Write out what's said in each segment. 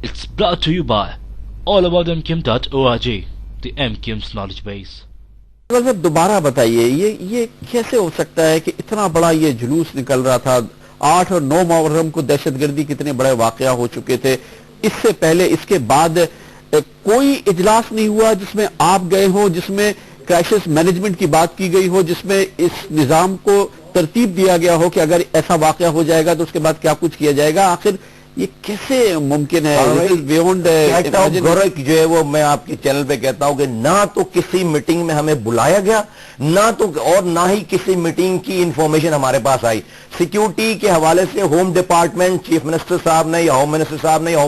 It's brought to you by allaboutmkim.org, the MKIM's knowledge base. Sir दोबारा बताइए, ये कैसे हो सकता है कि इतना बड़ा ये जुलूस निकल रहा था? 8 और 9 मुहर्रम को दहशतगर्दी कितने बड़े वाकया हो चुके थे, इससे पहले इसके बाद कोई इजलास नहीं हुआ जिसमें आप गए हो, जिसमें क्राइसिस मैनेजमेंट की बात की गई हो, जिसमें इस निजाम को तरतीब दिया गया हो कि अगर ऐसा वाकया हो जाएगा तो उसके बाद क्या कुछ किया जाएगा? आखिर ये कैसे मुमकिन है? बियॉन्ड गौरव जो है वो मैं आपके चैनल पे कहता हूं कि ना तो किसी मीटिंग में हमें बुलाया गया, ना ही किसी मीटिंग की इंफॉर्मेशन हमारे पास आई। सिक्योरिटी के हवाले से होम डिपार्टमेंट, चीफ मिनिस्टर साहब ने या होम मिनिस्टर साहब ने या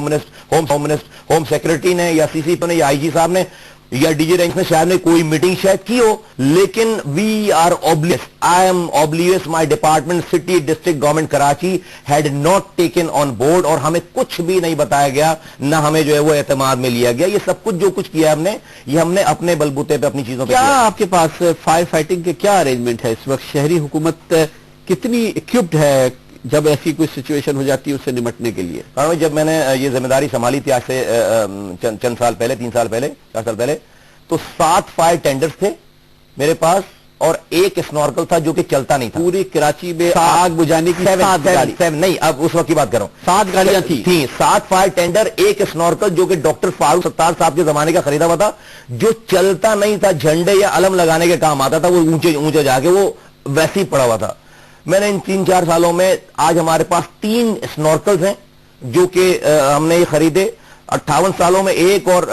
होम सेक्रेटरी ने या सीसीपी ने या आईजी साहब ने या डीजी रैंक में शायद ने कोई मीटिंग शायद की हो, लेकिन we are oblivious, I am oblivious, my department city district government Karachi had not taken on board, और हमें कुछ भी नहीं बताया गया, ना हमें जो है वो एतमाद में लिया गया। ये सब कुछ जो कुछ किया हमने, ये हमने अपने बलबूते पे अपनी चीजों पे क्या किया। आपके पास फायर फाइटिंग के क्या अरेंजमेंट है इस वक्त? शहरी हुकूमत कितनी इक्विप्ड है जब ऐसी कोई सिचुएशन हो जाती है उससे निमटने के लिए? कारण जब मैंने ये जिम्मेदारी संभाली थी आज से चंद साल पहले, 3 साल पहले, 4 साल पहले, तो 7 फायर टेंडर्स थे मेरे पास और 1 स्नॉर्कल था जो कि चलता नहीं था। पूरी कराची में आग बुझाने की 7 गाड़ी नहीं, अब उस वक्त की बात कर रहा हूं, 7 गाड़ियां थी। 7 फायर टेंडर, 1 स्नॉर्कल जो कि डॉक्टर फारूक सत्तार साहब के जमाने का खरीदा हुआ था, जो चलता नहीं था, झंडे या अलम लगाने के काम आता था, वो ऊंचे जाके वो वैसे ही पड़ा हुआ था। मैंने इन 3-4 सालों में आज हमारे पास 3 स्नॉर्कल्स हैं जो कि हमने ये खरीदे। 58 सालों में 1 और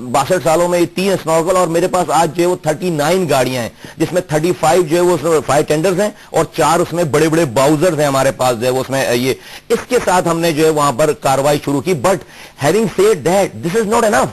62 सालों में 3 स्नॉर्कल, और मेरे पास आज जो है वो 39 गाड़ियां हैं, जिसमें 35 जो है वो फायर टेंडर्स हैं और 4 उसमें बड़े बड़े बाउजर्स हैं हमारे पास जो है वो उसमें ये। इसके साथ हमने जो है वहां पर कार्रवाई शुरू की। But having said that, this is not enough.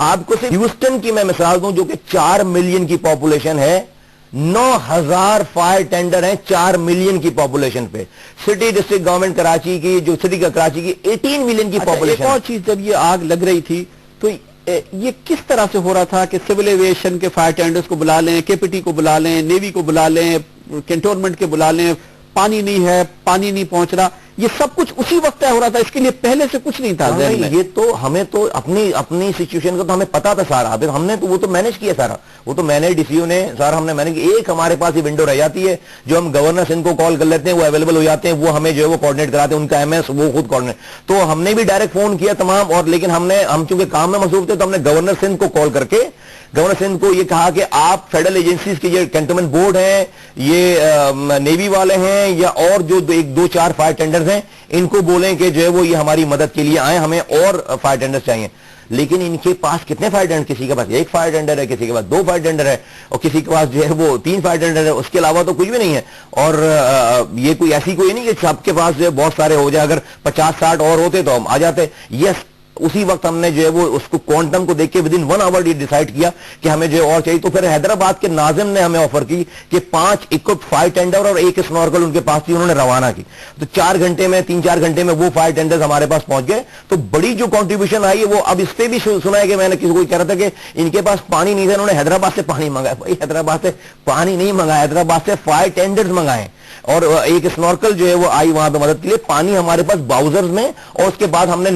आपको सिर्फ ह्यूस्टन की मैं मिसाल दूं जो कि 4 मिलियन की पॉपुलेशन है, 9,000 फायर टेंडर हैं 4 मिलियन की पॉपुलेशन पे। सिटी डिस्ट्रिक्ट गवर्नमेंट कराची की, जो सिटी का कराची की 18 मिलियन की पॉपुलेशन। एक और चीज, जब ये आग लग रही थी तो ये किस तरह से हो रहा था कि सिविल एविएशन के फायर टेंडर्स को बुला लें, केपीटी को बुला लें, नेवी को बुला लें, कैंटोनमेंट के बुला लें, पानी नहीं है, पानी नहीं पहुंच रहा, ये सब कुछ उसी वक्त तय हो रहा था? इसके लिए पहले से कुछ नहीं था? ये तो हमें तो अपनी सिचुएशन का तो हमें पता था सारा, अभी हमने तो वो तो मैनेज किया सारा, वो तो मैंने डीसीओ ने सारा हमने मैनेज किया। एक हमारे पास ये विंडो रह जाती है जो हम गवर्नर सिंह को कॉल कर लेते हैं, वो अवेलेबल हो जाते हैं, वो हमें जो है वो कोऑर्डिनेट कराते हैं, उनका एमएस वो खुद कोऑर्डिनेट। तो हमने भी डायरेक्ट फोन किया तमाम, और लेकिन हम चूंकि काम में मसरूफ थे तो हमने गवर्नर सिंह को कॉल करके गवर्नर सिंह को ये कहा कि आप फेडरल एजेंसीज के ये कैंटोनमेंट बोर्ड है, ये नेवी वाले हैं, या और जो 1-2-4 फायर टेंडर्स हैं, इनको बोलें कि जो है वो ये हमारी मदद के लिए आए, हमें और फायर टेंडर्स चाहिए। लेकिन इनके पास कितने फायर टेंडर? किसी के पास 1 फायर टेंडर है, किसी के पास 2 फायर टेंडर है, और किसी के पास जो है वो 3 फायर टेंडर है, उसके अलावा तो कुछ भी नहीं है। और ये कोई ऐसी कोई नहीं कि सबके पास जो है बहुत सारे हो जाए, अगर 50-60 और होते तो हम आ जाते। यस, उसी वक्त हमने जो है वो उसको क्वांटम को देख के विदिन 1 आवर ये डिसाइड किया कि हमें जो और चाहिए। तो फिर हैदराबाद के नाजिम ने हमें ऑफर की कि 5 इक्विप्ड फायर टेंडर और 1 स्नॉर्कल उनके पास थी, उन्होंने रवाना की। तो 3-4 घंटे में वो फायर टेंडर्स हमारे पास पहुंच गए। तो बड़ी जो कॉन्ट्रीब्यूशन आई है वो अब इस पे भी सुना है कि मैंने किसी को कह रहा था कि इनके पास पानी नहीं था, उन्होंने हैदराबाद से पानी मंगाया। भाई हैदराबाद से पानी नहीं मंगाया, हैदराबाद से फायर टेंडर्स मंगाए, और 1 स्नॉर्कल जो है वो आई वहां पे मदद के लिए। पानी हमारे पास बाउजर्स में, और उसके बाद हमने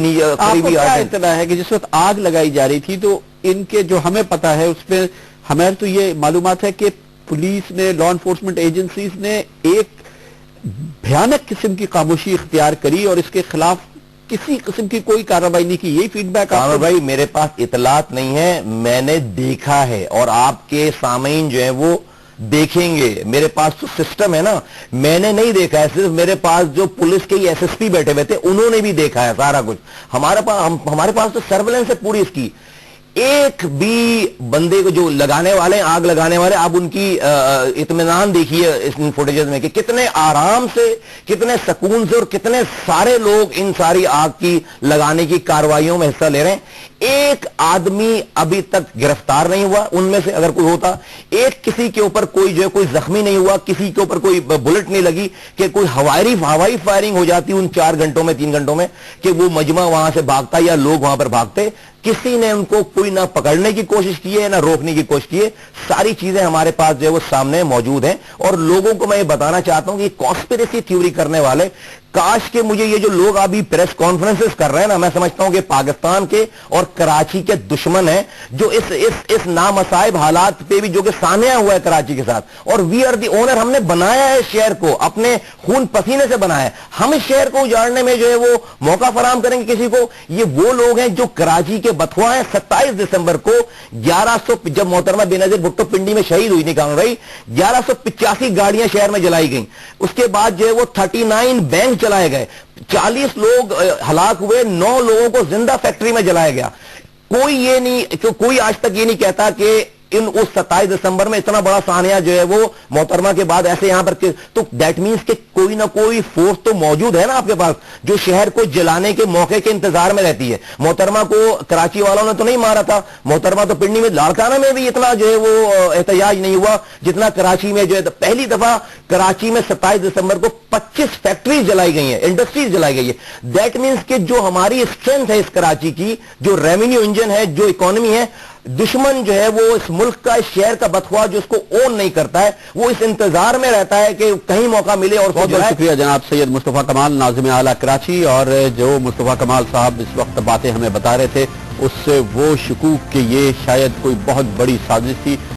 इतना है कि जिस वक्त आग लगाई जा रही थी तो इनके जो हमें पता है उसमें हमें तो ये मालूमात है कि पुलिस ने, लॉ एनफोर्समेंट एजेंसीज ने एक भयानक किस्म की खामोशी इख्तियार करी और इसके खिलाफ किसी किस्म की कोई कार्रवाई नहीं की। यही फीडबैक? भाई मेरे पास इतलात नहीं है, मैंने देखा है, और आपके सामीन जो है वो देखेंगे। मेरे पास तो सिस्टम है ना, मैंने नहीं देखा है, सिर्फ मेरे पास जो पुलिस के एसएसपी बैठे हुए थे उन्होंने भी देखा है सारा कुछ। हमारे पास तो सर्वेलेंस है पूरी इसकी। एक भी बंदे को जो लगाने वाले, आग लगाने वाले, आप उनकी इत्मीनान देखिए इस फुटेजेस में कि कितने आराम से, कितने सुकून से और कितने सारे लोग इन सारी आग की लगाने की कार्रवाइयों में हिस्सा ले रहे हैं। एक आदमी अभी तक गिरफ्तार नहीं हुआ उनमें से, अगर कोई होता। एक किसी के ऊपर कोई जो है कोई जख्मी नहीं हुआ, किसी के ऊपर कोई बुलेट नहीं लगी कि कोई हवाई फायरिंग हो जाती उन 4 घंटों में, 3 घंटों में, कि वो मजमा वहां से भागता या लोग वहां पर भागते। किसी ने उनको कोई ना पकड़ने की कोशिश की है ना रोकने की कोशिश की है। सारी चीजें हमारे पास जो है वो सामने मौजूद हैं। और लोगों को मैं ये बताना चाहता हूं कि कॉन्स्पिरेसी थ्योरी करने वाले کاش کہ مجھے یہ جو لوگ ابھی پریس کانفرنسز کر رہے ہیں نا، میں سمجھتا ہوں کہ پاکستان کے اور کراچی کے دشمن ہیں جو اس نامصائب حالات پہ بھی جو کہ سامیا ہوا ہے کراچی کے ساتھ، اور وی آر دی اونر، ہم نے بنایا ہے شہر کو، اپنے خون پسینے سے بنایا ہے، ہم اس شہر کو اجاڑنے میں جو ہے وہ موقع فراہم کریں گے کسی کو؟ یہ وہ لوگ ہیں جو کراچی کے بتھوا ہیں۔ 27 دسمبر کو 1100 جب محترمہ بے نظیر بھٹو پنڈی میں شہید ہوئی نہیں کہوں رہی، 1185 گاڑیاں شہر میں جلائی گئیں، اس کے بعد جو ہے وہ 39 بینک جلائے گئے، 40 لوگ ہلاک ہوئے، 9 لوگوں کو زندہ فیکٹری میں جلایا گیا۔ کوئی آج تک یہ نہیں کہتا کہ اس 27 دسمبر میں اتنا بڑا سانحہ جو ہے وہ محترمہ کے بعد ایسے یہاں پر، تو دیٹ مینس کہ کوئی نہ کوئی فورس تو موجود ہے نا آپ کے پاس جو شہر کو جلانے کے موقع کے انتظار میں رہتی ہے۔ محترمہ کو کراچی والوں نے تو نہیں مارا تھا، محترمہ تو پنڈی میں لاڑکانہ میں بھی اتنا جو ہے وہ احتجاج نہیں ہوا جتنا کراچی میں جو ہے پہلی دفعہ کراچی میں 27 دسمبر کو 25 فیکٹریز جلائی گئی ہیں، انڈسٹریز جلائی گئی ہے۔ دیٹ مینس کہ جو ہماری اسٹرینتھ ہے اس کراچی کی، جو ریونیو انجن ہے، جو اکانومی ہے، دشمن جو ہے وہ اس ملک کا، اس شہر کا بتھوا جو اس کو اون نہیں کرتا ہے، وہ اس انتظار میں رہتا ہے کہ کہیں موقع ملے اور بہت بہت شکریہ جناب سید مصطفیٰ کمال، ناظم اعلیٰ کراچی۔ اور جو مصطفیٰ کمال صاحب اس وقت باتیں ہمیں بتا رہے تھے، اس سے وہ شکوک کہ یہ شاید کوئی بہت بڑی سازش تھی